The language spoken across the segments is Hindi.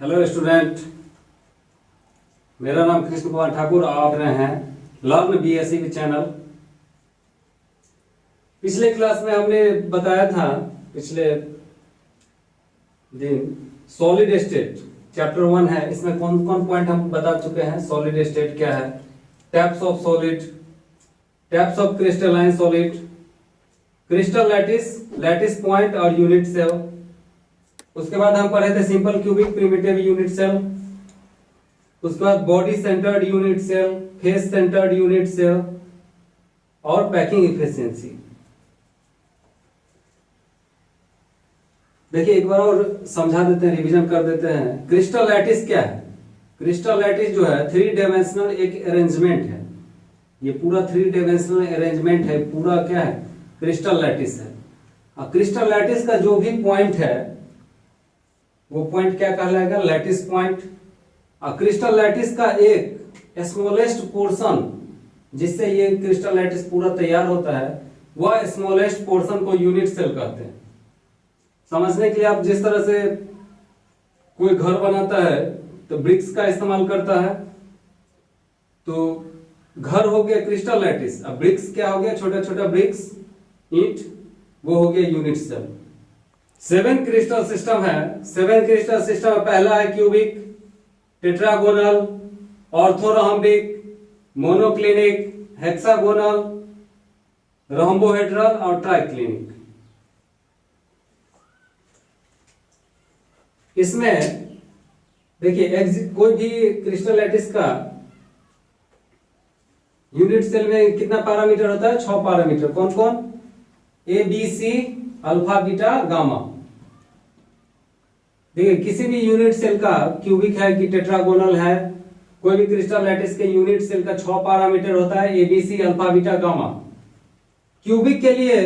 हेलो स्टूडेंट, मेरा नाम कृष्ण कुमार ठाकुर। आप रहे हैं लर्न बीएससी के चैनल। पिछले क्लास में हमने बताया था, पिछले दिन, सॉलिड स्टेट चैप्टर 1 है। इसमें कौन कौन पॉइंट हम बता चुके हैं। सॉलिड स्टेट क्या है, types of solid, types of crystalline solid, crystal lattice, lattice point और यूनिट सेल। उसके बाद हम पढ़े थे simple cubic primitive unit cell. उसके बाद body centred unit cell, face centred unit cell और पैकिंग इफिशिएंसी। देखिए एक बार और समझा देते हैं, रिवीजन कर देते हैं। क्रिस्टल लैटिस क्या है? क्रिस्टल लैटिस जो है 3 डायमेंशनल एक अरेंजमेंट है। ये पूरा 3 डायमेंशनल अरेंजमेंट है, पूरा क्या है? क्रिस्टल लैटिस है। और क्रिस्टल लैटिस का जो भी पॉइंट है वो पॉइंट क्या कहलाएगा? Lattice point. और क्रिस्टल लैटिस का एक स्मॉलेस्ट पोर्शन जिससे ये क्रिस्टल लैटिस पूरा तैयार होता है, वह स्मॉलेस्ट पोर्शन को यूनिट सेल कहते हैं। समझने के लिए आप जिस तरह से कोई घर बनाता है तो ब्रिक्स का इस्तेमाल करता है, तो घर हो गया क्रिस्टल लैटिस। अब ब्रिक्स क्या हो गया? छोटा छोटा ब्रिक्स, ईंट, वो हो गया यूनिट सेल। 7 क्रिस्टल सिस्टम है। 7 क्रिस्टल सिस्टम में पहला है cubic, tetragonal, orthorhombic, monoclinic, hexagonal, rhombohedral और ट्राइक्लिनिक। इसमें देखिए कोई भी क्रिस्टल लैटिस का यूनिट सेल में कितना पैरामीटर होता है? 6 पैरामीटर। कौन कौन? ए, बी, सी, अल्फा, बीटा, गामा। देखिए किसी भी यूनिट सेल का, क्यूबिक है कि टेट्रागोनल है, कोई भी क्रिस्टल लैटिस के यूनिट सेल का 6 पैरामीटर होता है, ए, बी, सी, अल्फा, बीटा, गामा। क्यूबिक के लिए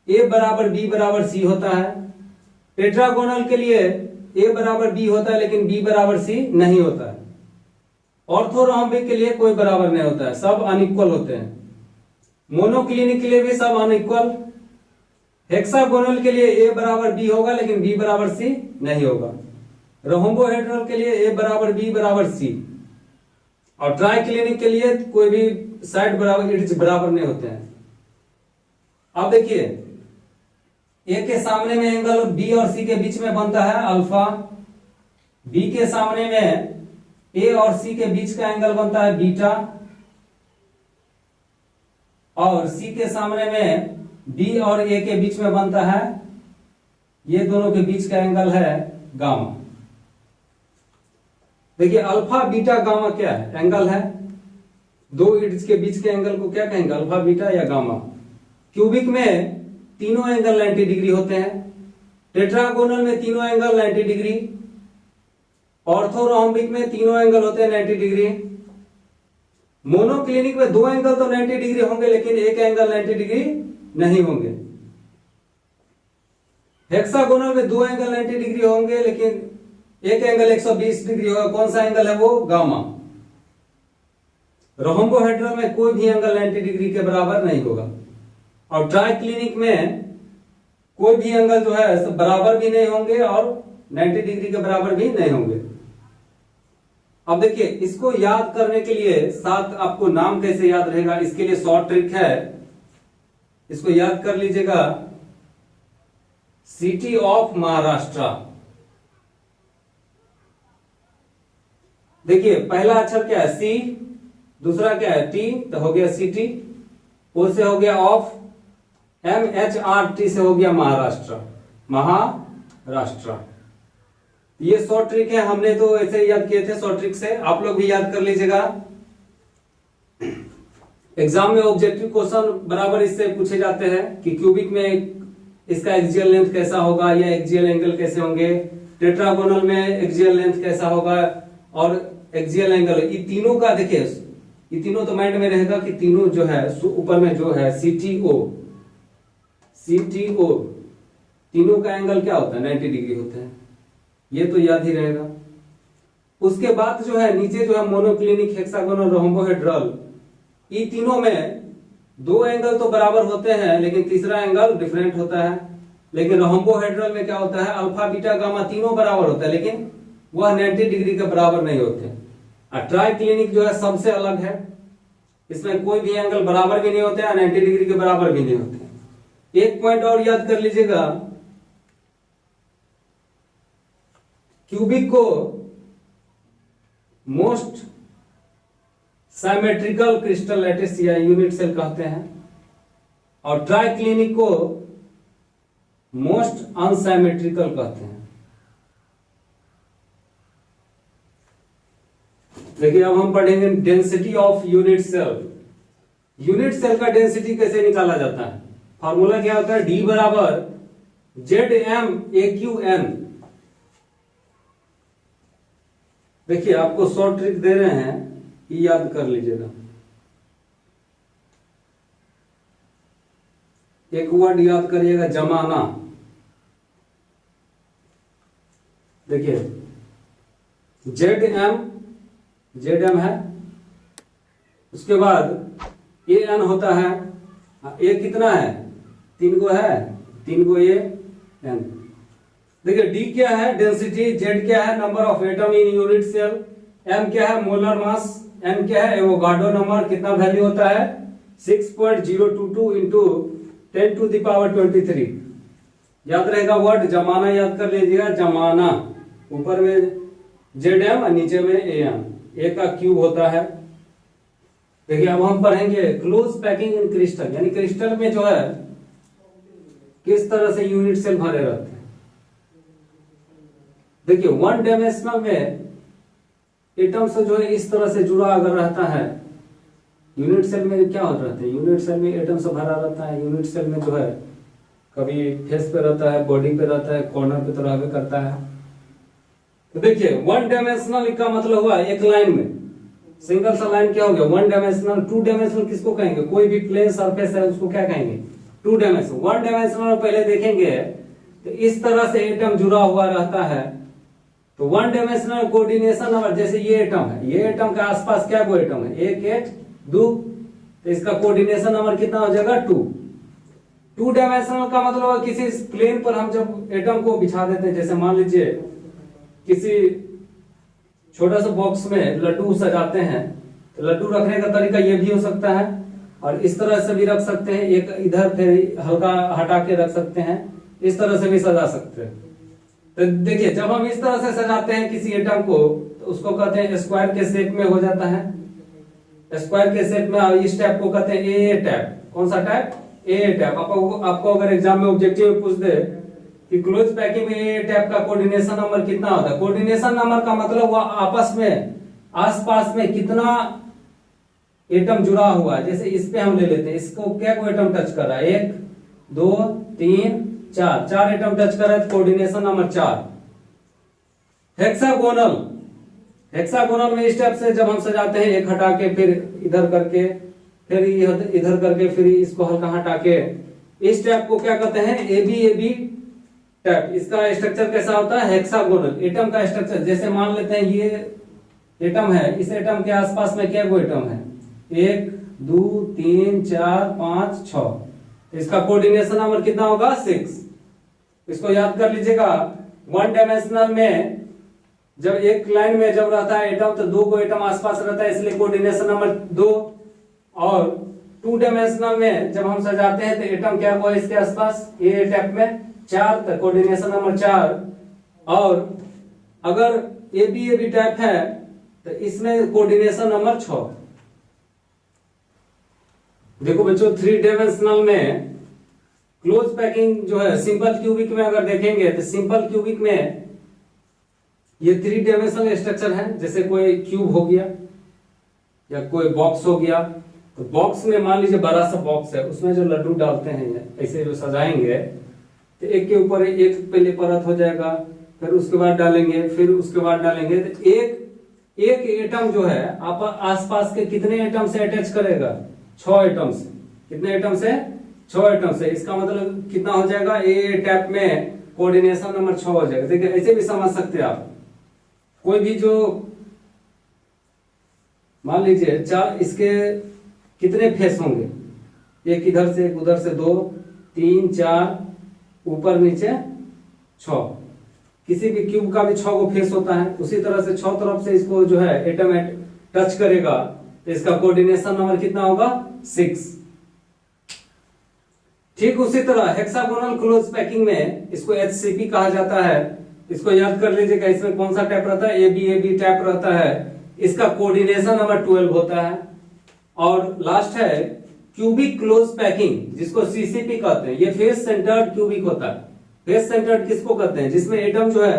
ए बराबर बी बराबर सी होता है। टेट्रागोनल के लिए ए बराबर बी होता है लेकिन बी बराबर सी नहीं होता है। ऑर्थोरोम्बिक के लिए कोई बराबर नहीं होता है, सब अनइक्वल होते हैं। मोनोक्लिनिक के लिए भी सब अनइक्वल। हेक्सागोनल के लिए ए बराबर बी होगा लेकिन बी बराबर सी नहीं होगा। रोम्बोहेड्रल के लिए ए बराबर बी बराबर सी। और ट्राइक्लिनिक के लिए कोई भी साइड बराबर, एड्ज बराबर नहीं होते हैं। अब देखिए ए के सामने में एंगल बी और सी के बीच में बनता है अल्फा। बी के सामने में ए और सी के बीच का एंगल बनता है बीटा। और सी के सामने में बी और ए के बीच में बनता है, ये दोनों के बीच का एंगल है गामा। देखिए अल्फा, बीटा, गामा क्या है? एंगल है। दो एड्ज के बीच के एंगल को क्या कहेंगे? अल्फा, बीटा या गामा। क्यूबिक में तीनों एंगल 90 डिग्री होते हैं। टेट्रागोनल में तीनों एंगल 90 डिग्री। ऑर्थोरोम्बिक में तीनों एंगल होते हैं 90 डिग्री। मोनोक्लिनिक में 2 एंगल तो 90 डिग्री होंगे लेकिन एक एंगल 90 डिग्री नहीं होंगे। हेक्सागोनल में 2 एंगल 90 डिग्री होंगे लेकिन एक एंगल 120 डिग्री होगा। कौन सा एंगल है वो? गामा। रोम्बोहेड्रल में कोई भी एंगल 90 डिग्री के बराबर नहीं होगा। और ट्राइक्लिनिक में कोई भी एंगल जो है बराबर भी नहीं होंगे और 90 डिग्री के बराबर भी नहीं होंगे। अब देखिए इसको याद करने के लिए, साथ आपको नाम कैसे याद रहेगा इसके लिए शॉर्ट ट्रिक है। इसको याद कर लीजिएगा, सिटी ऑफ महाराष्ट्र। देखिए पहला अक्षर क्या है? सी। दूसरा क्या है? टी, तो हो गया सिटी। ओ से हो गया ऑफ। MHRT से हो गया महाराष्ट्र, महाराष्ट्र। ये शॉर्ट ट्रिक है, हमने तो ऐसे ही याद किए थे शॉर्ट ट्रिक से। आप लोग भी याद कर लीजिएगा। एग्जाम में ऑब्जेक्टिव क्वेश्चन बराबर इससे पूछे जाते हैं कि क्यूबिक में इसका एक्सियल लेंथ कैसा होगा या एक्सियल एंगल कैसे होंगे, टेट्रागोनल में एक्सियल लेंथ कैसा होगा और एक्सियल एंगल। ये तीनों का देखिए, ये तीनों तो माइंड में रहेगा कि तीनों जो है ऊपर में जो है CTO, तीनों का एंगल क्या होता है? 90 डिग्री होता है। ये तो याद ही रहेगा। उसके बाद जो है नीचे जो है मोनोक्लिनिक, हेक्सागोनल, रोम्बोहेड्रल, ये तीनों में 2 एंगल तो बराबर होते हैं लेकिन तीसरा एंगल डिफरेंट होता है। लेकिन रोम्बोहेड्रल में क्या होता है? अल्फा, बीटा, गामा तीनों बराबर होता है लेकिन वह 90 डिग्री के बराबर नहीं होते। और ट्राइक्लिनिक जो है सबसे अलग है, इसमें कोई भी एंगल बराबर भी नहीं होते और 90 डिग्री के बराबर भी नहीं होते। एक पॉइंट और याद कर लीजिएगा, क्यूबिक को मोस्ट साइमेट्रिकल क्रिस्टल लैटिस या यूनिट सेल कहते हैं, और ट्राइक्लिनिक को मोस्ट अनसाइमेट्रिकल कहते हैं। देखिए अब हम पढ़ेंगे density of unit cell. Unit cell का डेंसिटी कैसे निकाला जाता है? फॉर्मूला क्या होता है? D बराबर ZmAQN। देखिए आपको शॉर्ट ट्रिक दे रहे हैं, ये याद कर लीजिएगा। एक वर्ड याद करिएगा, जमाना। देखिए ZM है, उसके बाद AN होता है। A कितना है? 3 को है, 3 को AN। देखिए D क्या है? डेंसिटी। Z क्या है? Number of atom in unit cell. M क्या है? Molar mass. N क्या है? Avogadro number. कितना वैल्यू होता है? 6.022 इंटू 10⁻23। याद रहेगा वर्ड जमाना, याद कर लीजिएगा जमाना। ऊपर में ZM और नीचे में AM। A का क्यूब होता है। देखिए अब हम पढ़ेंगे क्लोज पैकिंग इन क्रिस्टल, यानी क्रिस्टल में जो है किस तरह से यूनिट सेल भरे रहते हैं। देखिए वन डायमेंशनल में एटम से जो है इस तरह से जुड़ा अगर रहता है, यूनिट सेल में क्या होता रहता है? यूनिट सेल में एटम से भरा रहता है। यूनिट सेल में जो है कभी फेस पे रहता है, बॉडी पे रहता है, कॉर्नर पे तरह पे करता है। तो देखिए वन डायमेंशनल का मतलब हुआ एक लाइन में, सिंगल सा लाइन क्या हो गया? One dimensional. टू डायमेंशनल किसको कहेंगे? कोई भी प्लेन सरफेस है उसको क्या कहेंगे? Two dimensional. वन डायमेंशनल पहले देखेंगे तो इस तरह से एटम जुड़ा हुआ रहता है। तो वन डायमेंशनल कोऑर्डिनेशन नंबर, जैसे ये एटम है, ये एटम के आसपास क्या कोई एटम है? 1 1 2, तो इसका कोऑर्डिनेशन नंबर कितना हो जाएगा? 2। टू डायमेंशनल का मतलब किसी प्लेन पर हम जब एटम को बिछा देते हैं, जैसे मान लीजिए किसी छोटा सा बॉक्स में लड्डू सजाते हैं, तो लड्डू रखने का तरीका ये भी हो सकता है और इस तरह से भी रख सकते हैं, एक इधर फिर हल्का हटा के रख सकते हैं, इस तरह से भी सजा सकते हैं। तो देखिए जब हम इस तरह से सजाते हैं किसी एटम को, तो उसको कहते हैं स्क्वायर के शेप में हो जाता है। स्क्वायर के शेप में इस टाइप को कहते हैं ए टाइप। कौन सा टाइप? ए टाइप। आपको अगर एग्जाम में ऑब्जेक्टिव में पूछ दे कि क्लोज पैकिंग में ए टाइप का कोऑर्डिनेशन नंबर कितना होता है? कोऑर्डिनेशन नंबर का मतलब वह आपस में आसपास में कितना एटम जुड़ा हुआ है। जैसे इस पे हम ले लेते हैं, इसको क्या कोई एटम टच कर रहा है? 1 2 3 4, 4 एटम टच कर रहा है, कोऑर्डिनेशन नंबर 4। हेक्सागोनल, हेक्सागोनल में इस टाइप से जब हम सजाते हैं, एक हटा के फिर इधर करके, फिर इधर करके, फिर इसको हल्का हटा के, इस टाइप को क्या कहते हैं? AB type. इसका स्ट्रक्चर कैसा होता है? हेक्सागोनल। एटम का स्ट्रक्चर जैसे मान लेते हैं ये एटम है, इस एटम के आसपास में क्या कोई एटम है? 1 2 3 4 5 6। इसका कोऑर्डिनेशन नंबर कितना होगा? 6। इसको याद कर लीजिएगा। वन डायमेंशनल में जब एक लाइन में जब रहता है एटम, तो 2 को एटम आसपास रहता है, इसलिए कोऑर्डिनेशन नंबर 2। और टू डायमेंशनल में जब हम सजाते हैं तो एटम क्या हुआ इसके आसपास? ए टाइप में 4, तो कोऑर्डिनेशन नंबर 4। और अगर ए बी टाइप है तो इसमें कोऑर्डिनेशन नंबर 6। देखो बच्चों 3 डायमेंशनल में क्लोज पैकिंग जो है सिंपल क्यूबिक में अगर देखेंगे तो सिंपल क्यूबिक में ये 3 डायमेंशनल स्ट्रक्चर है। जैसे कोई क्यूब हो गया या कोई बॉक्स हो गया, तो बॉक्स में मान लीजिए बड़ा सा बॉक्स है, उसमें जो लड्डू डालते हैं ऐसे जो सजाएंगे, तो एक के ऊपर एक पहले परत हो जाएगा, फिर उसके बाद डालेंगे, फिर उसके बाद डालेंगे, तो एक एटम जो है आप आसपास के कितने एटम से अटैच करेगा? 6 एटम से। कितने एटम से? 6 एटम से। इसका मतलब कितना हो जाएगा? ए टाइप में कोऑर्डिनेशन नंबर 6 हो जाएगा। देखिए ऐसे भी समझ सकते हैं आप। कोई भी जो मान लीजिए 4, इसके कितने फेस होंगे? एक इधर से, एक उधर से, 2 3 4, ऊपर नीचे 6। किसी भी क्यूब का भी 6 को फेस होता है, उसी तरह से 6 तरफ से इसको जो है एटम टच करेगा तो इसका कोऑर्डिनेशन नंबर कितना होगा 6। ठीक उसी तरह हेक्सागोनल क्लोज पैकिंग में इसको HCP कहा जाता है। इसको याद कर लीजिएगा, इसमें कौन सा टाइप रहता है, AB टाइप रहता है। इसका कोऑर्डिनेशन नंबर 12 होता है। और लास्ट है क्यूबिक क्लोज पैकिंग, जिसको CCP कहते हैं। ये फेस सेंटर्ड क्यूबिक होता है। फेस सेंटर्ड किसको कहते हैं, जिसमें एटम जो है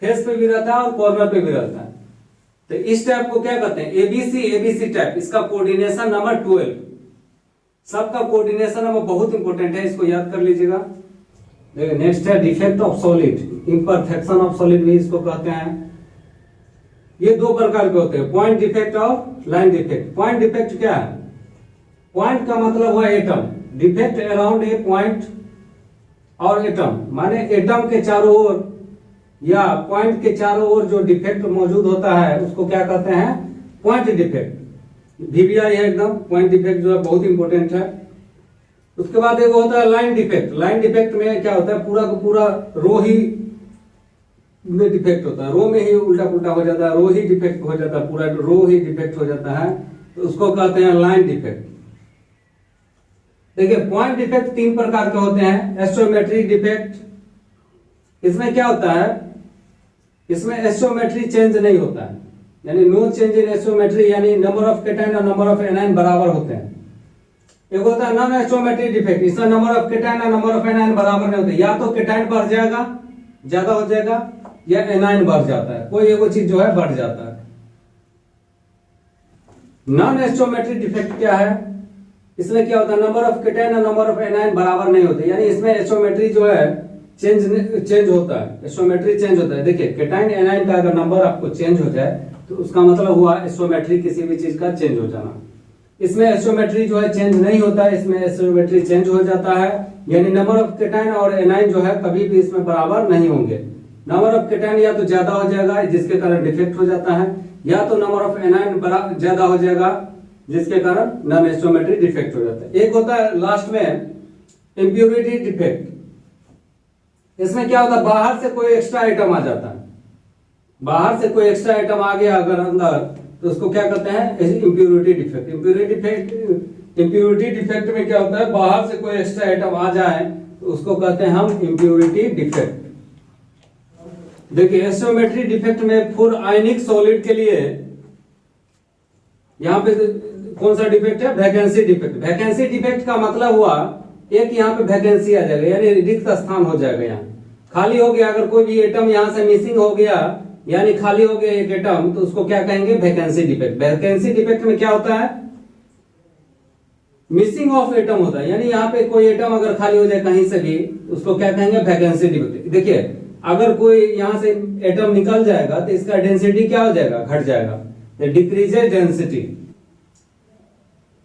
फेस पे भी रहता है और कॉर्नर पे भी रहता है। तो इस टाइप को क्या कहते हैं, ABC टाइप। इसका कोऑर्डिनेशन नंबर 12। सबका कोऑर्डिनेशन नंबर बहुत इंपॉर्टेंट है, इसको याद कर लीजिएगा। नेक्स्ट है defect of solid, imperfection of solid भी इसको कहते हैं। ये 2 प्रकार के होते हैं, पॉइंट डिफेक्ट और लाइन डिफेक्ट। पॉइंट डिफेक्ट क्या है, पॉइंट का मतलब हुआ atom, defect around a point और एटम, माने एटम के चारों ओर या पॉइंट के चारों ओर जो डिफेक्ट मौजूद होता है उसको क्या कहते हैं, पॉइंट डिफेक्ट। VBI है एकदम, पॉइंट डिफेक्ट जो है बहुत इंपॉर्टेंट है। उसके बाद एक होता है लाइन डिफेक्ट। लाइन डिफेक्ट में क्या होता है, पूरा का पूरा रो ही में डिफेक्ट होता है, रो में ही उल्टा पुल्टा हो जाता है, रो ही डिफेक्ट हो जाता है, पूरा रो ही डिफेक्ट हो जाता है, तो उसको कहते हैं लाइन डिफेक्ट। देखिए पॉइंट डिफेक्ट 3 प्रकार के होते हैं। एस्ट्रोमेट्रिक डिफेक्ट, इसमें क्या होता है, इसमें एस्ट्रोमेट्री चेंज नहीं होता है, यानी नो चेंज इन एस्ट्रोमेट्री, यानी नंबर ऑफ केटाइन और नंबर ऑफ एनाइन बराबर होते हैं। एक होता है नॉन एस्ट्रोमेट्रिक डिफेक्ट, इसमें नंबर ऑफ केटाइन और नंबर ऑफ एनाइन बराबर नहीं होते, या तो केटाइन बढ़ जाएगा, ज्यादा हो जाएगा, या एनाइन बढ़ जाता है, कोई एक चीज जो है बढ़ जाता है। नॉन एस्ट्रोमेट्रिक डिफेक्ट क्या है, इसमें क्या होता है, नंबर ऑफ केटाइन और नंबर ऑफ एनाइन बराबर नहीं होते, यानी इसमें एस्ट्रोमेट्री जो है चेंज होता है, एस्ट्रोमेट्री चेंज होता है। देखिए केटाइन एनाइन का अगर नंबर आपको चेंज हो जाए तो उसका मतलब हुआ एस्ट्रोमेट्री किसी भी चीज का चेंज हो जाना। इसमें एस्ट्रोमेट्री जो है चेंज नहीं होता है, इसमें एस्ट्रोमेट्री चेंज हो जाता है, यानी नंबर ऑफ केटाइन और एनाइन जो है कभी भी इसमें बराबर नहीं होंगे। नंबर ऑफ केटाइन या तो ज्यादा हो जाएगा जिसके कारण डिफेक्ट हो जाता है, या तो नंबर ऑफ एनाइन ज्यादा हो जाएगा जिसके कारण नॉन एस्ट्रोमेट्रिक डिफेक्ट हो जाता है। एक होता है लास्ट में इम्प्योरिटी डिफेक्ट। इसमें क्या होता है, बाहर से कोई एक्स्ट्रा आइटम आ जाता है, बाहर से कोई एक्स्ट्रा आइटम आ गया अगर अंदर, तो उसको क्या कहते हैं, इम्प्योरिटी डिफेक्ट। इम्प्योरिटी डिफेक्ट में क्या होता है, बाहर से कोई एक्स्ट्रा आइटम आ जाए तो उसको कहते हैं हम इम्प्योरिटी डिफेक्ट। देखिए एस्ट्रोमेट्री डिफेक्ट में फुल आयनिक सॉलिड के लिए यहाँ पे कौन सा डिफेक्ट है, वैकेंसी डिफेक्ट। वैकेंसी डिफेक्ट का मतलब हुआ एक यहाँ पे वैकेंसी आ जाएगा, यानी रिक्त स्थान हो जाएगा, यहाँ खाली हो गया। अगर कोई भी एटम यहाँ से मिसिंग हो गया, यानी खाली हो गया एक एटम, तो उसको क्या कहेंगे, वैकेंसी डिफेक्ट। वैकेंसी डिफेक्ट में क्या होता है, मिसिंग ऑफ एटम होता है, यानी यहाँ पे कोई एटम अगर खाली हो जाए कहीं से भी, उसको क्या कहेंगे, वैकेंसी डिफेक्ट। देखिए अगर कोई यहाँ से एटम निकल जाएगा तो इसका डेंसिटी क्या हो जाएगा, घट जाएगा, डिक्रीजेज डेंसिटी।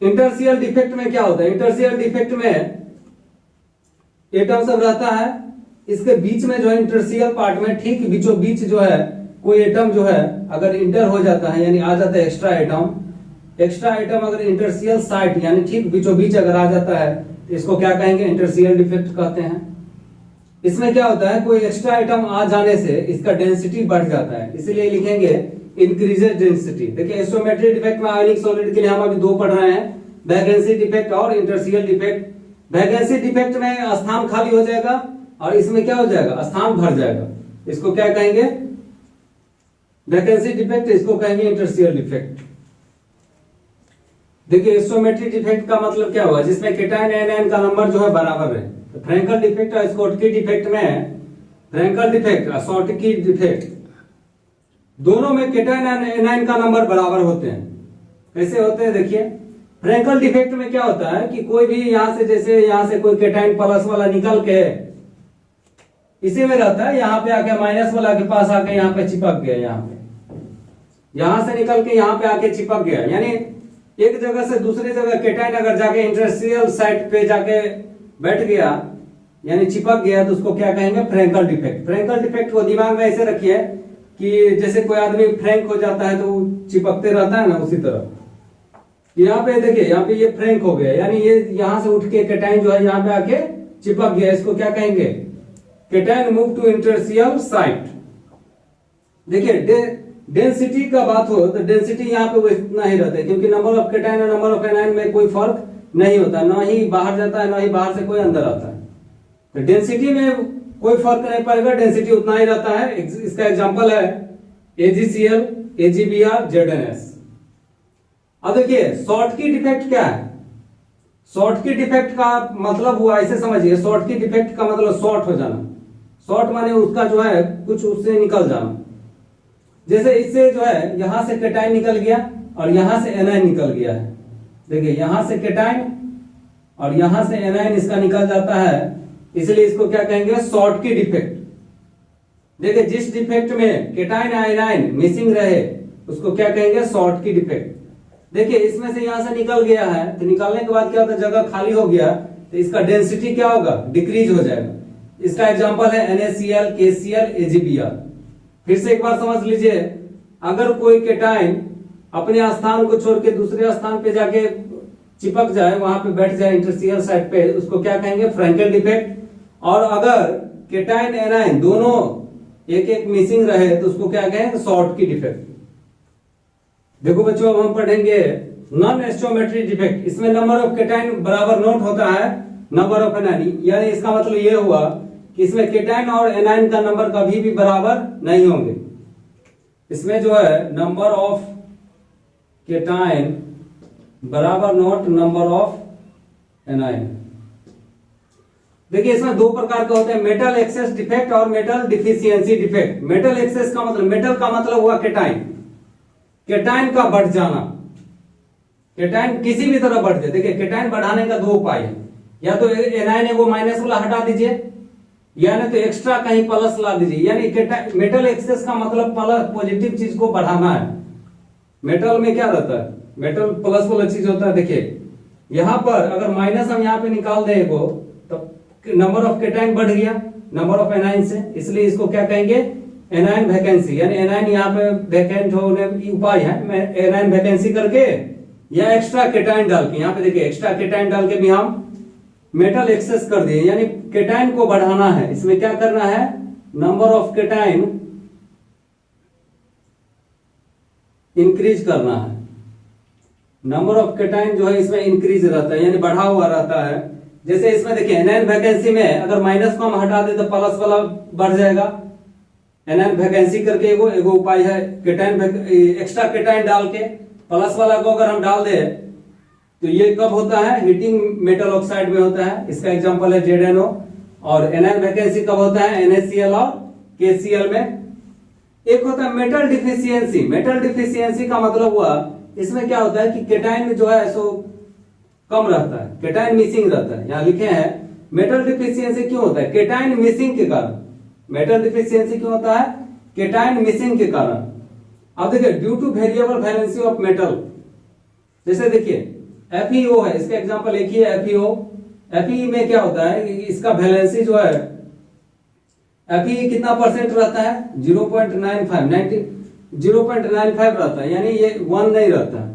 इंटरशियल डिफेक्ट में क्या होता है, इंटरशियल डिफेक्ट में एटम सब रहता है, इसके बीच में जो है इंटरशियल पार्ट में ठीक बीचों बीच जो है कोई एटम जो है अगर इंटर हो जाता है, यानी आ जाता है एक्स्ट्रा आइटम अगर इंटरशियल साइट यानी ठीक बीचों बीच अगर आ जाता है तो इसको क्या कहेंगे, इंटरशियल डिफेक्ट कहते हैं। इसमें क्या होता है, कोई एक्स्ट्रा आइटम आ जाने से इसका डेंसिटी बढ़ जाता है, इसीलिए लिखेंगे इंक्रीजेज डेंसिटी। देखिए एस्ट्रोमेट्रिक डिफेक्ट में आयनिक सॉलिड के लिए हम अभी 2 पढ़ रहे हैं, वैकेंसी डिफेक्ट और इंटरशियल डिफेक्ट। वैकेंसी डिफेक्ट में स्थान खाली हो जाएगा और इसमें क्या हो जाएगा, स्थान भर जाएगा, इसको क्या कहेंगे, वैकेंसी डिफेक्ट, इसको कहेंगे इंटरशियल डिफेक्ट। देखिए एस्ट्रोमेट्रिक डिफेक्ट का मतलब क्या हुआ, जिसमें केटाइन एनाइन का नंबर जो है बराबर है। तो फ्रैंकल डिफेक्ट और स्कोटकी डिफेक्ट में, फ्रैंकल डिफेक्ट और स्कोटकी डिफेक्ट दोनों में केटाइन और एनाइन का नंबर बराबर होते हैं। कैसे होते हैं, देखिए फ्रैंकल डिफेक्ट में क्या होता है कि कोई भी यहां से, जैसे यहां से कोई केटाइन प्लस वाला निकल के इसी में रहता है, यहाँ पे आके माइनस वाला के पास आके यहाँ पे चिपक गया, यहां से निकल के यहाँ पे आके चिपक गया, यानी एक जगह से दूसरी जगह केटाइन अगर जाके इंटरशियल साइट पे जाके बैठ गया यानी चिपक गया, तो उसको क्या कहेंगे, फ्रैंकल डिफेक्ट। फ्रैंकल डिफेक्ट को दिमाग में ऐसे रखिए कि जैसे कोई आदमी फ्रैंक हो जाता है तो चिपकते रहता है ना, उसी तरह यहाँ पे देखिए, यहाँ पे ये फ्रैंक हो गया, यानी ये यहाँ से उठ के केटाइन जो है यहाँ पे आके चिपक गया, इसको क्या कहेंगे, केटायन मूव टू इंटरसियल साइट। देखिए डेंसिटी का बात हो तो डेंसिटी यहाँ पे वो इतना ही रहता है, क्योंकि नंबर ऑफ केटायन और नंबर ऑफ एनायन में कोई फर्क नहीं होता, ना ही बाहर जाता है ना ही बाहर से कोई अंदर आता है। तो डेंसिटी में कोई फर्क नहीं पड़ेगा, डेंसिटी उतना ही रहता है। इसका एग्जांपल है AgCl, AgBr, ZnS। अब देखिए शॉर्टकी डिफेक्ट क्या है। शॉर्टकी डिफेक्ट का मतलब हुआ, ऐसे समझिए, शॉर्टकी डिफेक्ट का मतलब शॉर्ट हो जाना। शॉर्ट माने उसका जो है कुछ उससे निकल जाना। जैसे इससे जो है यहां से केटाइन निकल गया और यहां से एनाइन निकल गया है। देखिए यहां से केटाइन और यहां से एनाइन इसका निकल जाता है, इसलिए इसको क्या कहेंगे, शॉर्टकी डिफेक्ट। देखिए जिस डिफेक्ट में केटाइन एनाइन मिसिंग रहे उसको क्या कहेंगे, शॉर्टकी डिफेक्ट। देखिए इसमें से यहां से निकल गया है तो निकालने के बाद क्या होता है, जगह खाली हो गया तो इसका डेंसिटी क्या होगा, डिक्रीज हो जाएगा। इसका एग्जांपल है NaCl, KCl, AgBr। फिर से एक बार समझ लीजिए, अगर कोई केटाइन अपने स्थान को छोड़ के दूसरे स्थान पे जाके चिपक जाए, वहां पे बैठ जाए इंटरसियल साइड पे, उसको क्या कहेंगे, फ्रैंकेल डिफेक्ट। और अगर केटाइन एनाइन दोनों एक एक मिसिंग रहे तो उसको क्या कहेंगे, शॉर्टकी डिफेक्ट। देखो बच्चों, अब हम पढ़ेंगे नॉन स्टोमेट्री डिफेक्ट। इसमें नंबर ऑफ केटाइन बराबर नोट होता है नंबर ऑफ एनाइन, यानी इसका मतलब ये हुआ कि इसमें केटाइन और एनाइन का नंबर कभी भी बराबर नहीं होंगे। इसमें जो है नंबर ऑफ केटाइन बराबर नोट नंबर ऑफ एनाइन। देखिए इसमें दो प्रकार के होते हैं, मेटल एक्सेस डिफेक्ट और metal deficiency defect. Metal access का मतलब, मेटल का मतलब हुआ केटाइन, केटाइन का बढ़ जाना। केटाइन किसी भी तरह बढ़ जाए। देखिए केटाइन बढ़ाने का दो उपाय है, या तो एनाइन को माइनस वाला हटा दीजिए, या नहीं तो एक्स्ट्रा कहीं प्लस ला दीजिए। यानी मेटल एक्सेस का मतलब प्लस पॉजिटिव चीज को बढ़ाना है। मेटल में क्या रहता है, मेटल प्लस वाला चीज होता है। देखिए यहां पर अगर माइनस हम यहाँ पे निकाल दें को, तो नंबर ऑफ केटाइन बढ़ गया नंबर ऑफ एनाइन से, इसलिए इसको क्या कहेंगे, एनाइन वैकेंसी। यानी एनाइन यहाँ पे वैकेंट होने की उपाय है, एनाइन वैकेंसी करके या एक्स्ट्रा केटाइन डाल के, यहाँ पे देखिए एक्स्ट्रा केटाइन डाल के भी हम मेटल एक्सेस कर दिए, यानी केटाइन को बढ़ाना है। इसमें क्या करना है, नंबर ऑफ केटाइन इंक्रीज करना है। नंबर ऑफ केटाइन जो है इसमें इंक्रीज रहता है, यानी बढ़ा हुआ रहता है। जैसे इसमें देखिए एनाइन वैकेंसी में अगर माइनस को हम हटा दे तो प्लस वाला बढ़ जाएगा। एनाइन वैकेंसी करके एगो उपाय है, केटाइन एक्स्ट्रा केटाइन डाल के प्लस वाला को अगर हम डाल दे तो ये कब होता है, हीटिंग मेटल ऑक्साइड में होता है। इसका एग्जांपल है ZnO। और एनाइन वैकेंसी कब होता है, NaCl और KCl में। एक होता है मेटल डिफिशियंसी। मेटल डिफिशियंसी का मतलब हुआ, इसमें क्या होता है कि केटाइन जो है सो कम रहता है, केटाइन मिसिंग रहता है। यहां लिखे हैं मेटल डिफिशियंसी क्यों होता है, केटाइन मिसिंग के कारण। मेटल डिफिशियंसी क्यों होता है, केटाइन मिसिंग के कारण। अब देखिए due two variable valency of metal, जैसे देखिए FeO है, इसका एग्जांपल एक ही है FeO। Fe में क्या होता है, इसका वैलेंसी जो है Fe कितना परसेंट रहता है, 0.95 रहता है, यानी ये 1 नहीं रहता है।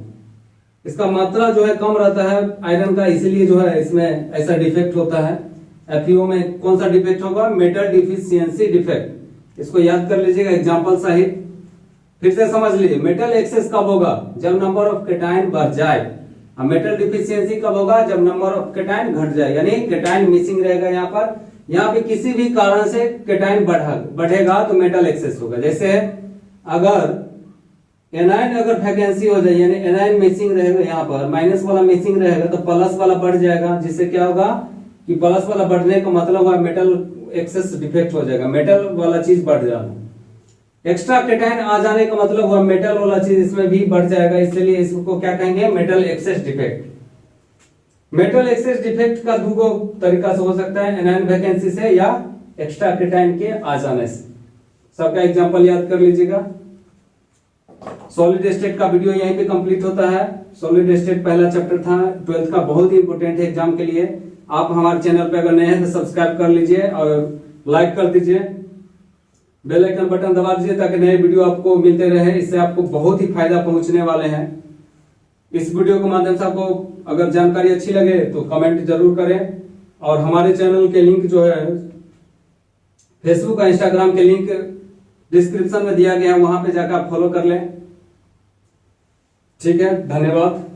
इसका मात्रा जो है कम रहता है आयरन का, इसीलिए जो है इसमें ऐसा डिफेक्ट होता है। FeO में कौन सा डिफेक्ट होगा, मेटल डिफिशियंसी डिफेक्ट। इसको याद कर लीजिएगा एग्जांपल सहित। फिर से समझ लीजिए, मेटल एक्सेस कब होगा, जब नंबर ऑफ केटाइन बढ़ जाए। मेटल डिफिशियंसी कब होगा, जब नंबर ऑफ केटाइन घट जाए, यानी केटाइन मिसिंग रहेगा। यहाँ पे किसी भी कारण से केटाइन बढ़ेगा तो मेटल एक्सेस होगा। जैसे अगर एनाइन अगर वैकेंसी हो जाए, यानी एनाइन मिसिंग रहेगा, यहाँ पर माइनस वाला मिसिंग रहेगा तो प्लस वाला बढ़ जाएगा, जिससे क्या होगा कि प्लस वाला बढ़ने का मतलब हुआ मेटल एक्सेस डिफेक्ट हो जाएगा, मेटल वाला चीज बढ़ जाना। एक्स्ट्रा केटाइन आ जाने का मतलब हुआ मेटल वाला चीज इसमें भी बढ़ जाएगा, इसलिए इसको क्या कहेंगे, metal access defect. Metal access defect का दो तरीका से हो सकता है, एनाइन वैकेंसी से या एक्स्ट्रा केटाइन के आ जाने से। सबका एग्जांपल याद कर लीजिएगा। सॉलिड स्टेट का वीडियो यहीं पे कंप्लीट होता है। सॉलिड स्टेट पहला चैप्टर था 12th का, बहुत ही इंपोर्टेंट है एग्जाम के लिए। आप हमारे चैनल पे अगर नए हैं तो सब्सक्राइब कर लीजिए और लाइक कर दीजिए, बेल आइकन बटन दबा दीजिए ताकि नए वीडियो आपको मिलते रहे। इससे आपको बहुत ही फायदा पहुंचने वाले हैं। इस वीडियो के माध्यम से आपको अगर जानकारी अच्छी लगे तो कमेंट जरूर करें, और हमारे चैनल के लिंक जो है फेसबुक और इंस्टाग्राम के लिंक डिस्क्रिप्शन में दिया गया है, वहां पे जाकर आप फॉलो कर लें। ठीक है, धन्यवाद।